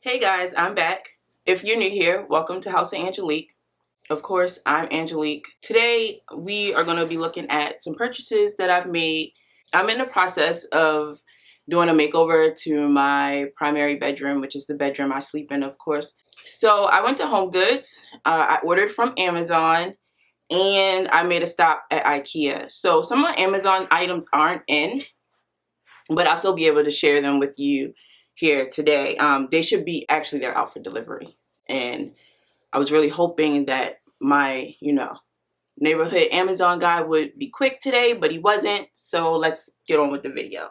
Hey guys, I'm back. If you're new here, welcome to House of Angelique. Of course, I'm Angelique. Today, we are going to be looking at some purchases that I've made. I'm in the process of doing a makeover to my primary bedroom, which is the bedroom I sleep in, of course. So I went to HOMEGOODS. I ordered from Amazon and I made a stop at IKEA. So some of my Amazon items aren't in, but I'll still be able to share them with you here today. They should be, actually they're out for delivery, and I was really hoping that my neighborhood Amazon guy would be quick today, but he wasn't. So let's get on with the video.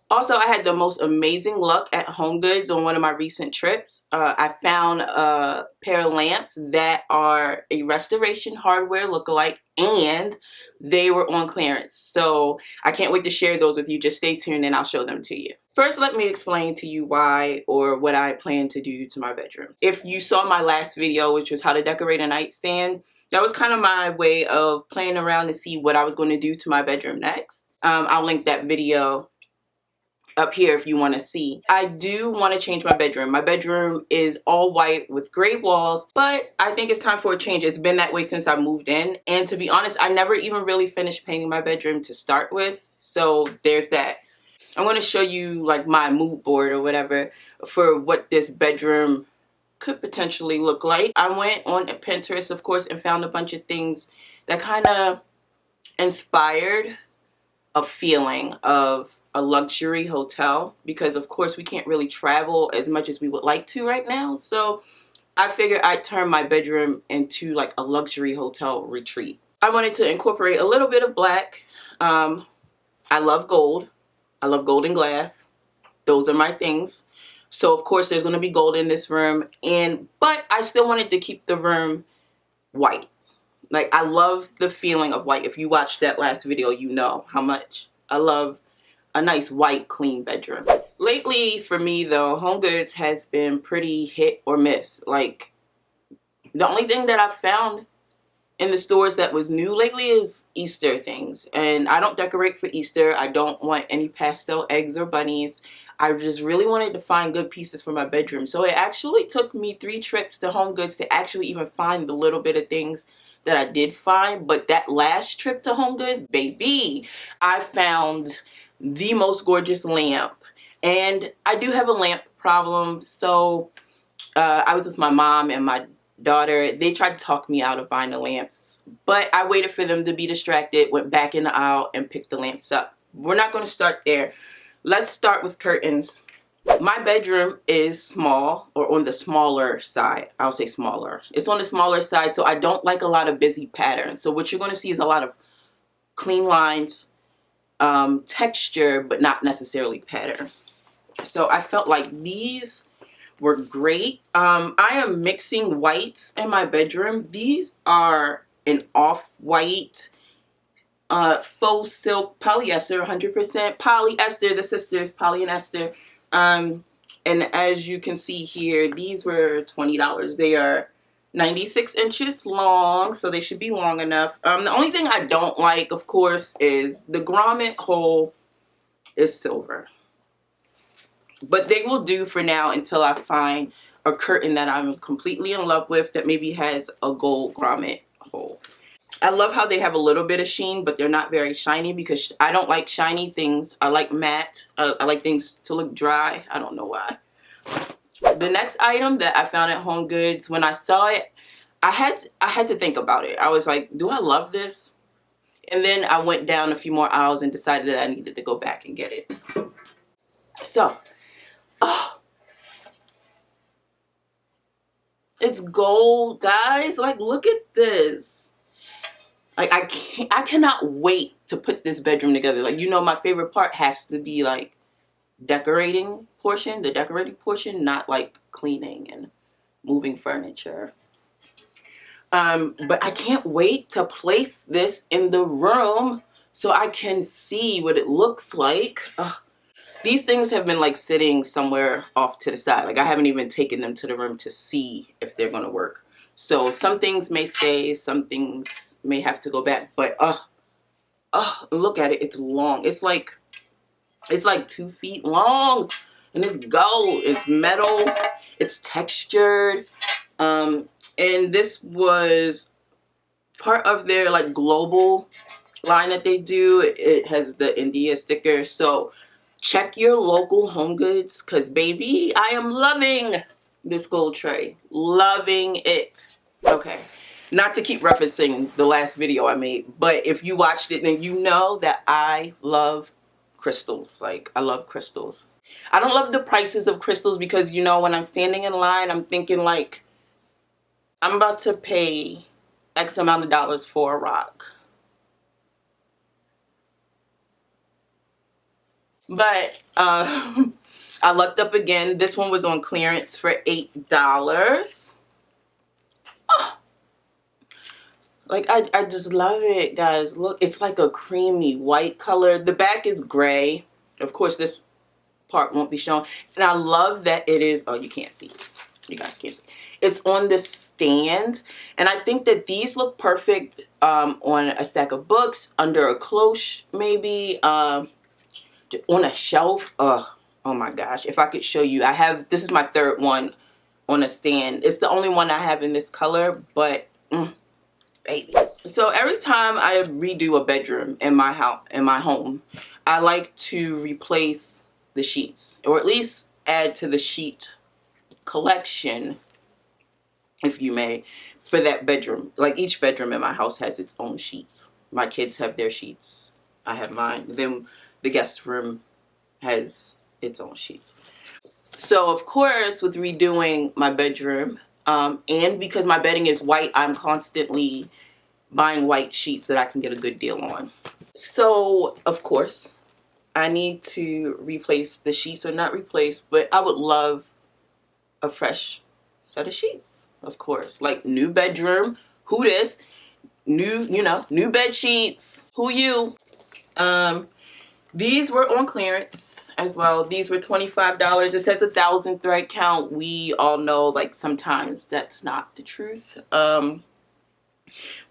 Also, I had the most amazing luck at HOMEGOODS on one of my recent trips. I found a pair of lamps that are a restoration hardware lookalike, and they were on clearance. So I can't wait to share those with you. Just stay tuned and I'll show them to you. First, let me explain to you why or what I plan to do to my bedroom. If you saw my last video, which was how to decorate a nightstand, that was kind of my way of playing around to see what I was going to do to my bedroom next. I'll link that video up here if you want to see. I do want to change my bedroom. My bedroom is all white with gray walls, but I think it's time for a change. It's been that way since I moved in, and to be honest, I never even really finished painting my bedroom to start with, so there's that. I'm going to show you like my mood board or whatever for what this bedroom could potentially look like. I went on Pinterest, of course, and found a bunch of things that kind of inspired a feeling of a luxury hotel, because of course we can't really travel as much as we would like to right now. So I figured I'd turn my bedroom into like a luxury hotel retreat. I wanted to incorporate a little bit of black. I love gold. I love gold and glass. Those are my things. So of course there's going to be gold in this room, but I still wanted to keep the room white. Like, I love the feeling of white. If you watched that last video, you know how much I love a nice white clean bedroom. Lately for me though, HOMEGOODS has been pretty hit or miss. Like, the only thing that I've found in the stores that was new lately is Easter things, and I don't decorate for Easter. I don't want any pastel eggs or bunnies. I just really wanted to find good pieces for my bedroom. So it actually took me 3 trips to HOMEGOODS to actually even find the little bit of things that I did find. But that last trip to HOMEGOODS, baby, I found the most gorgeous lamp. And I do have a lamp problem, so I was with my mom and my daughter. They tried to talk me out of buying the lamps, but I waited for them to be distracted, went back in the aisle and picked the lamps up. We're not going to start there. Let's start with curtains. My bedroom is small, or on the smaller side. I'll say smaller. It's on the smaller side, so I don't like a lot of busy patterns. So what you're going to see is a lot of clean lines, texture, but not necessarily pattern. So I felt like these were great. I am mixing whites in my bedroom. These are an off-white faux silk polyester, 100% polyester, the sisters, Polly and Esther. And as you can see here, these were $20. They are 96 inches long, so they should be long enough. The only thing I don't like, of course, is the grommet hole is silver. But they will do for now until I find a curtain that I'm completely in love with that maybe has a gold grommet hole. I love how they have a little bit of sheen, but they're not very shiny, because I don't like shiny things. I like matte. I like things to look dry. I don't know why. The next item that I found at HOMEGOODS, when I saw it, I had to think about it. I was like, do I love this? And then I went down a few more aisles and decided that I needed to go back and get it. So, oh, it's gold, guys. Like, look at this. Like, I cannot wait to put this bedroom together. Like, you know, my favorite part has to be like the decorating portion, not like cleaning and moving furniture. But I can't wait to place this in the room so I can see what it looks like. These things have been like sitting somewhere off to the side. Like, I haven't even taken them to the room to see if they're gonna work. So some things may stay, some things may have to go back. But look at it. It's long. It's like 2 feet long. And it's gold, it's metal, it's textured. And this was part of their like global line that they do. It has the India sticker. So check your local Home Goods, because baby, I am loving this gold tray. Loving it. Okay. Not to keep referencing the last video I made, but if you watched it, then you know that I love crystals. Like, I love crystals. I don't love the prices of crystals because, you know, when I'm standing in line, I'm thinking like, I'm about to pay X amount of dollars for a rock. But I looked up again. This one was on clearance for $8. Oh, like, I just love it, guys. Look, it's like a creamy white color. The back is gray. Of course, this part won't be shown. And I love that it is, oh, you can't see. You guys can't see. It's on this stand. And I think that these look perfect on a stack of books, under a cloche, maybe. On a shelf. Oh my gosh, if I could show you. This is my third one on a stand. It's the only one I have in this color, but baby. So every time I redo a bedroom in my house, in my home, I like to replace the sheets, or at least add to the sheet collection, if you may, for that bedroom. Like, each bedroom in my house has its own sheets. My kids have their sheets. I have mine. Then the guest room has its own sheets. So of course, with redoing my bedroom, and because my bedding is white, I'm constantly buying white sheets that I can get a good deal on. So of course, I need to replace the sheets, or not replace, but I would love a fresh set of sheets, of course. Like, new bedroom, who this? New, you know, new bed sheets, who you? These were on clearance as well. These were $25. It says 1,000 thread count. We all know, like, sometimes that's not the truth. One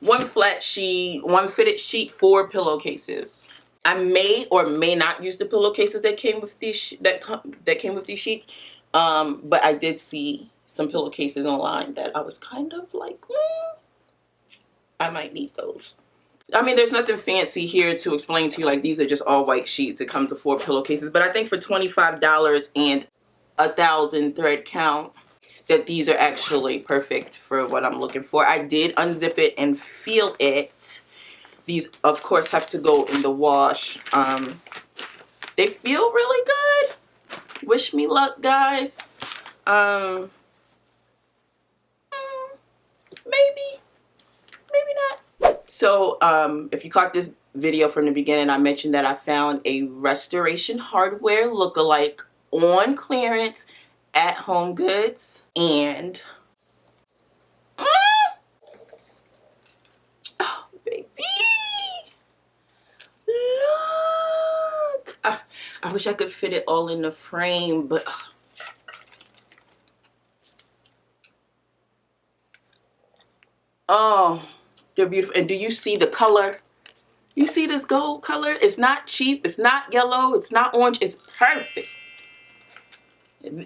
flat sheet, one fitted sheet, 4 pillowcases. I may or may not use the pillowcases that came with these that came with these sheets. But I did see some pillowcases online that I was kind of like, I might need those. I mean, there's nothing fancy here to explain to you. Like, these are just all white sheets. It comes with 4 pillowcases. But I think for $25 and 1,000 thread count, that these are actually perfect for what I'm looking for. I did unzip it and feel it. These, of course, have to go in the wash. They feel really good. Wish me luck, guys. Maybe not. So, if you caught this video from the beginning, I mentioned that I found a Restoration Hardware lookalike on clearance at HOMEGOODS, and oh baby, look! I wish I could fit it all in the frame, but oh, they're beautiful. And do you see the color? You see this gold color? It's not cheap. It's not yellow. It's not orange. It's perfect.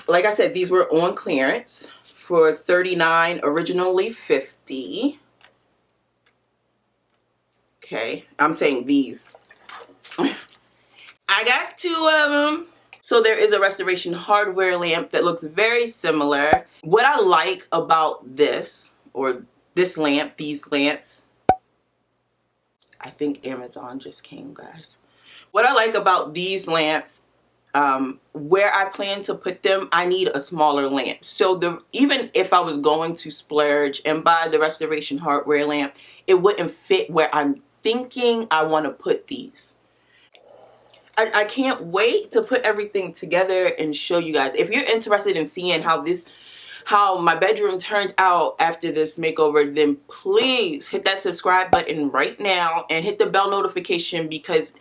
Like I said, these were on clearance for $39, originally $50. Okay, I'm saying these. I got 2 of them. So there is a Restoration Hardware lamp that looks very similar. What I like about this, or this lamp, these lamps, I think Amazon just came, guys. What I like about these lamps, where I plan to put them, I need a smaller lamp. So even if I was going to splurge and buy the Restoration Hardware lamp, it wouldn't fit where I'm thinking I want to put these. I can't wait to put everything together and show you guys. If you're interested in seeing how my bedroom turns out after this makeover, then please hit that subscribe button right now and hit the bell notification, because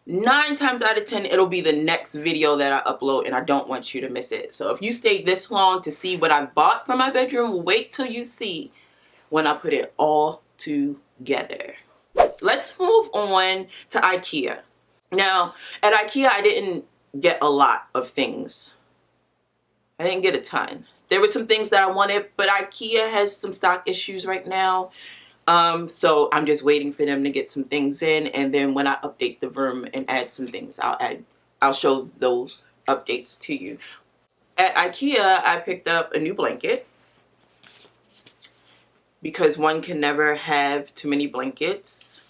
9 times out of 10 it'll be the next video that I upload, and I don't want you to miss it. So if you stayed this long to see what I bought for my bedroom, wait till you see when I put it all together. Let's move on to IKEA. Now, at IKEA, I didn't get a lot of things. I didn't get a ton. There were some things that I wanted, but IKEA has some stock issues right now. So I'm just waiting for them to get some things in, and then when I update the room and add some things, I'll show those updates to you. At IKEA, I picked up a new blanket because one can never have too many blankets.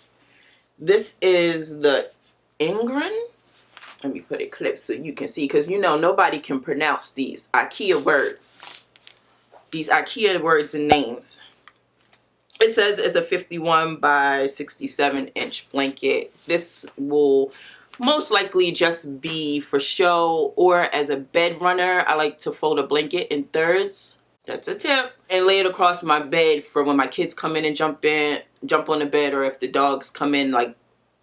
This is the Ingrid. Let me put a clip so you can see, because you know nobody can pronounce these IKEA words. These IKEA words and names. It says it's a 51 by 67 inch blanket. This will most likely just be for show or as a bed runner. I like to fold a blanket in thirds. That's a tip. And lay it across my bed for when my kids come in and jump on the bed, or if the dogs come in, like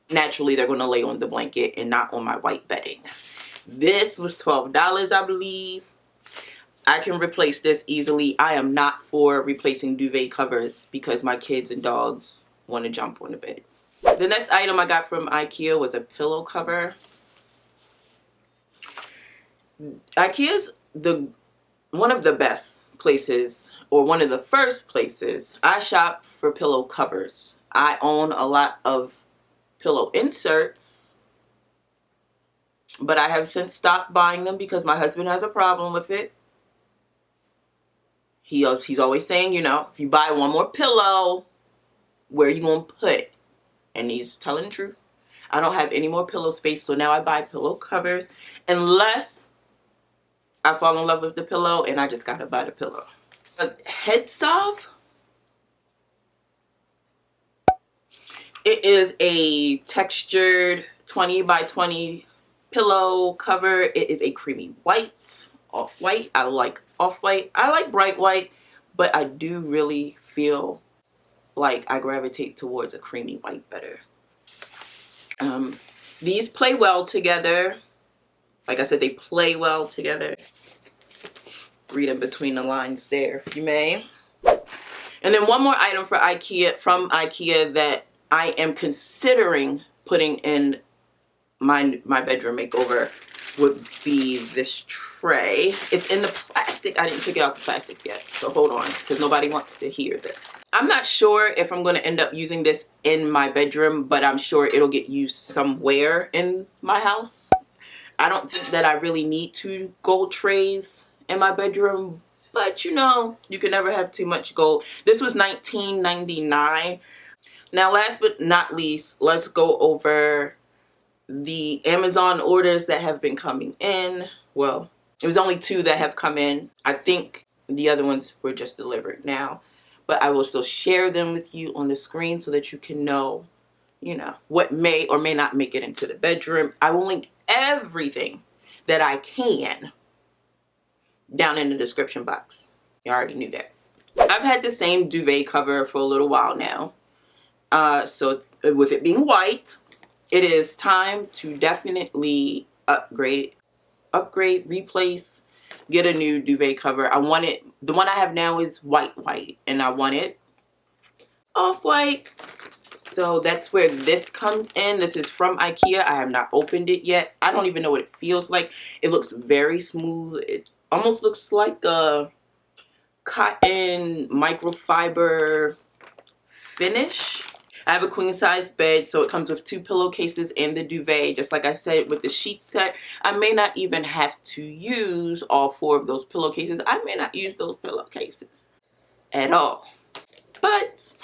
naturally they're going to lay on the blanket and not on my white bedding. This was $12, I believe. I can replace this easily. I am not for replacing duvet covers because my kids and dogs want to jump on the bed. The next item I got from IKEA was a pillow cover. IKEA's one of the best places, or one of the first places I shop for pillow covers. I own a lot of pillow inserts, but I have since stopped buying them because my husband has a problem with it. He's always saying, you know, if you buy one more pillow, where are you going to put it? And he's telling the truth. I don't have any more pillow space, so now I buy pillow covers unless I fall in love with the pillow and I just got to buy the pillow. A head salve. It is a textured 20 by 20 pillow cover. It is a creamy white, off-white. I like off-white. I like bright white, but I do really feel like I gravitate towards a creamy white better. These play well together. Like I said, they play well together. Read in between the lines there, if you may. And then one more item from IKEA that I am considering putting in my bedroom makeover would be this tray. It's in the plastic. I didn't take it out the plastic yet, so hold on, because nobody wants to hear this. I'm not sure if I'm going to end up using this in my bedroom, but I'm sure it'll get used somewhere in my house. I don't think that I really need 2 gold trays in my bedroom, but you know, you can never have too much gold. This was $19.99. Now, last but not least, let's go over the Amazon orders that have been coming in. Well, it was only 2 that have come in. I think the other ones were just delivered now, but I will still share them with you on the screen so that you can know, you know, what may or may not make it into the bedroom. I will link everything that I can down in the description box. You already knew that. I've had the same duvet cover for a little while now. So with it being white, it is time to definitely upgrade, replace, get a new duvet cover. The one I have now is white, and I want it off-white. So that's where this comes in. This is from IKEA. I have not opened it yet. I don't even know what it feels like. It looks very smooth. It almost looks like a cotton microfiber finish. I have a queen size bed, so it comes with 2 pillowcases and the duvet. Just like I said with the sheet set, I may not even have to use all 4 of those pillowcases. I may not use those pillowcases at all. But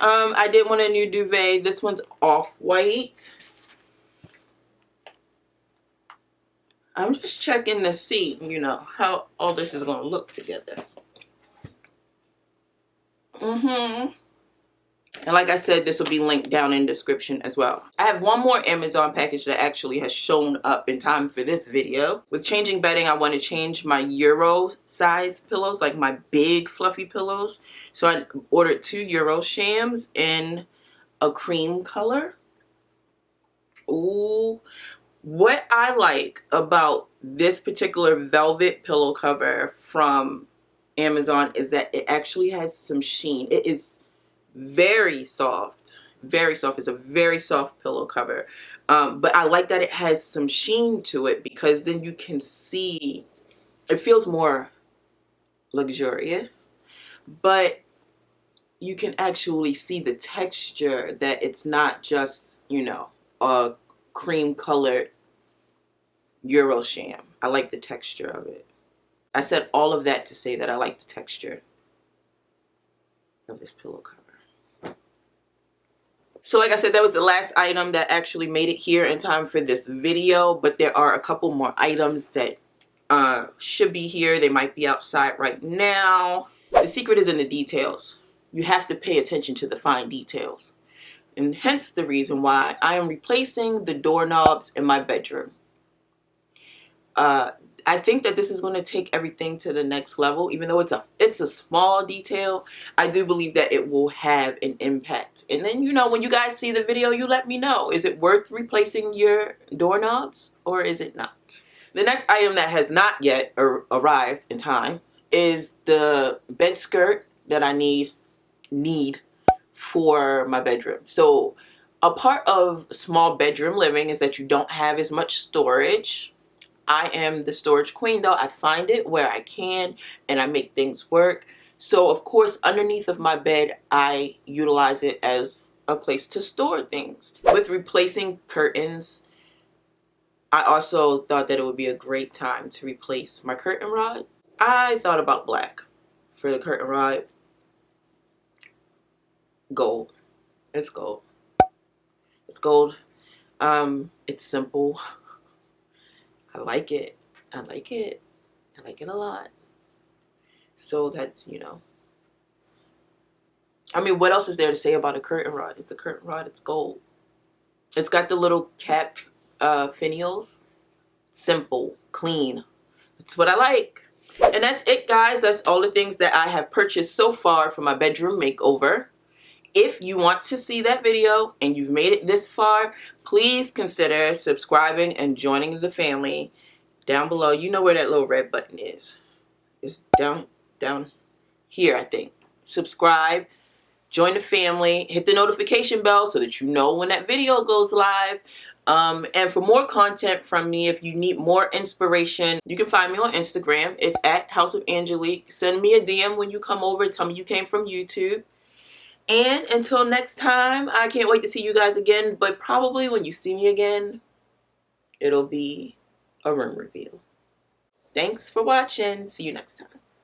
I did want a new duvet. This one's off-white. I'm just checking to see, you know, how all this is going to look together. And like I said, this will be linked down in the description as well. I have one more Amazon package that actually has shown up in time for this video. With changing bedding, I want to change my Euro size pillows, like my big fluffy pillows. So I ordered 2 Euro shams in a cream color. Ooh. What I like about this particular velvet pillow cover from Amazon is that it actually has some sheen. It is very soft, very soft. It's a very soft pillow cover, but I like that it has some sheen to it, because then you can see It feels more luxurious, but you can actually see the texture, that it's not just, you know, a cream colored Euro sham. I like the texture of it. I said all of that to say that I like the texture of this pillow cover. So like I said, that was the last item that actually made it here in time for this video, but there are a couple more items that should be here. They might be outside right now. The secret is in the details. You have to pay attention to the fine details. And hence the reason why I am replacing the doorknobs in my bedroom. I think that this is going to take everything to the next level. Even though it's a small detail, I do believe that it will have an impact. And then, you know, when you guys see the video, you let me know. Is it worth replacing your doorknobs or is it not? The next item that has not yet arrived in time is the bed skirt that I need for my bedroom. So a part of small bedroom living is that you don't have as much storage. I am the storage queen though. I find it where I can and I make things work. So of course underneath of my bed I utilize it as a place to store things. With replacing curtains, I also thought that it would be a great time to replace my curtain rod. I thought about black for the curtain rod. Gold. It's gold. It's gold. It's simple. I like it. I like it. I like it a lot. So that's, you know. I mean, what else is there to say about a curtain rod? It's a curtain rod. It's gold. It's got the little cap finials. Simple. Clean. That's what I like. And that's it, guys. That's all the things that I have purchased so far for my bedroom makeover. If you want to see that video and you've made it this far, please consider subscribing and joining the family. Down below, you know where that little red button is. It's down here, I think. Subscribe, join the family, hit the notification bell so that you know when that video goes live. And for more content from me, if you need more inspiration, you can find me on Instagram. It's at House of Angelique. Send me a DM when you come over. Tell me you came from YouTube. And until next time, I can't wait to see you guys again. But probably when you see me again, it'll be a room reveal. Thanks for watching. See you next time.